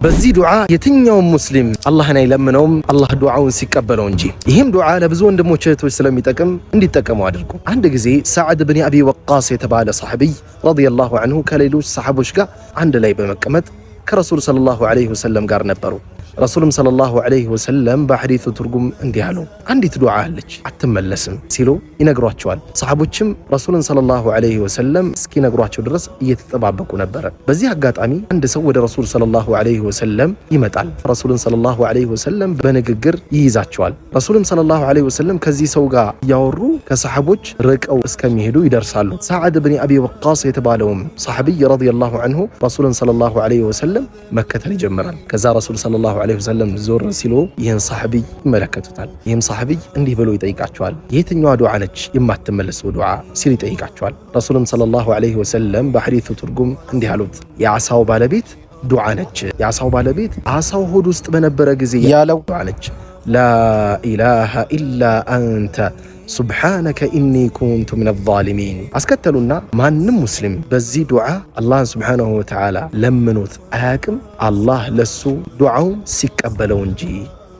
በዚህ ዱዓ የትኛው ሙስሊም አላህን አይለምነውም አላህ ዱዓውን ሲቀበለው እንጂ። ይህም ዱዓ ለብዙ ወንድሞች እህቶች ስለሚጠቅም እንዲጠቀሙ አድርጉ። አንድ ጊዜ ሰዓድ ብን አቢ ወቃስ የተባለ ሰሐቢይ ረዲየላሁ ዐንሁ ከሌሎች ሰሐቦች ጋር አንድ ላይ በመቀመጥ ከረሱል ሰለላሁ ዐለይሂ ወሰለም ጋር ነበሩ። ረሱልም ሰለላሁ ዐለይሂ ወሰለም በሐዲሱ ትርጉም እንዲህ አሉ፣ አንዲት ዱዓ አለች አትመለስም ሲሉ ይነግሯቸዋል። ሰሐቦችም ረሱልን ሰለላሁ ዐለይሂ ወሰለም እስኪነግሯቸው ድረስ እየተጠባበቁ ነበረ። በዚህ አጋጣሚ አንድ ሰው ወደ ረሱል ሰለላሁ ዐለይሂ ወሰለም ይመጣል። ረሱልን ሰለላሁ ዐለይሂ ወሰለም በንግግር ይይዛቸዋል። ረሱልም ሰለላሁ ዐለይሂ ወሰለም ከዚህ ሰው ጋር እያወሩ ከሰሐቦች ርቀው እስከሚሄዱ ይደርሳሉ። ሰዓድ ብን አቢ ወቃስ የተባለውም ሰሐቢይ ረዲየላሁ ዐንሁ ረሱልን ሰለላሁ ዐለይሂ ወሰለም መከተል ይጀምራል። ከዛ ረሱል ሰለላሁ ዐለይሂ ወሰለም ዞር ሲሉ ይህን ሰሐቢይ ይመለከቱታል። ይህም ሰሐቢይ እንዲህ ብሎ ይጠይቃቸዋል፣ የትኛዋ ዱዓ ነች የማትመለሰው ዱዓ ሲል ይጠይቃቸዋል። ረሱልም ሰለላሁ ዐለይሂ ወሰለም በሐዲሱ ትርጉም እንዲህ አሉት፣ የዓሳው ባለቤት ዱዓ ነች። የዓሳው ባለቤት ዓሳው ሆድ ውስጥ በነበረ ጊዜ ያለው ዱዓ ነች። ላኢላሃ ኢላ አንተ ሱብሓነከ ኢኒ ኩንቱ ሚነ ዛሊሚን። አስከተሉና ማንም ሙስሊም በዚህ ዱዓ አላህን ሱብሓነሁ ወተዓላ ለምኖት አያቅም አላህ ለሱ ዱዓውን ሲቀበለው እንጂ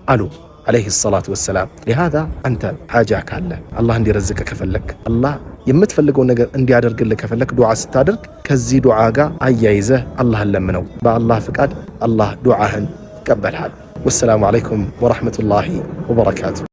አሉ ዓለይሂ ሰላቱ ወሰላም። ሊሃዛ አንተ ሓጃ ካለ አላህ እንዲረዝቅ ከፈለክ አላህ የምትፈልገው ነገር እንዲያደርግልህ ከፈለክ ዱዓ ስታደርግ ከዚህ ዱዓ ጋር አያይዘህ አላህን ለምነው። በአላህ ፍቃድ አላህ ዱዓህን ይቀበልሃል። ወሰላሙ ዓለይኩም ወረሕመቱላሂ ወበረካቱ።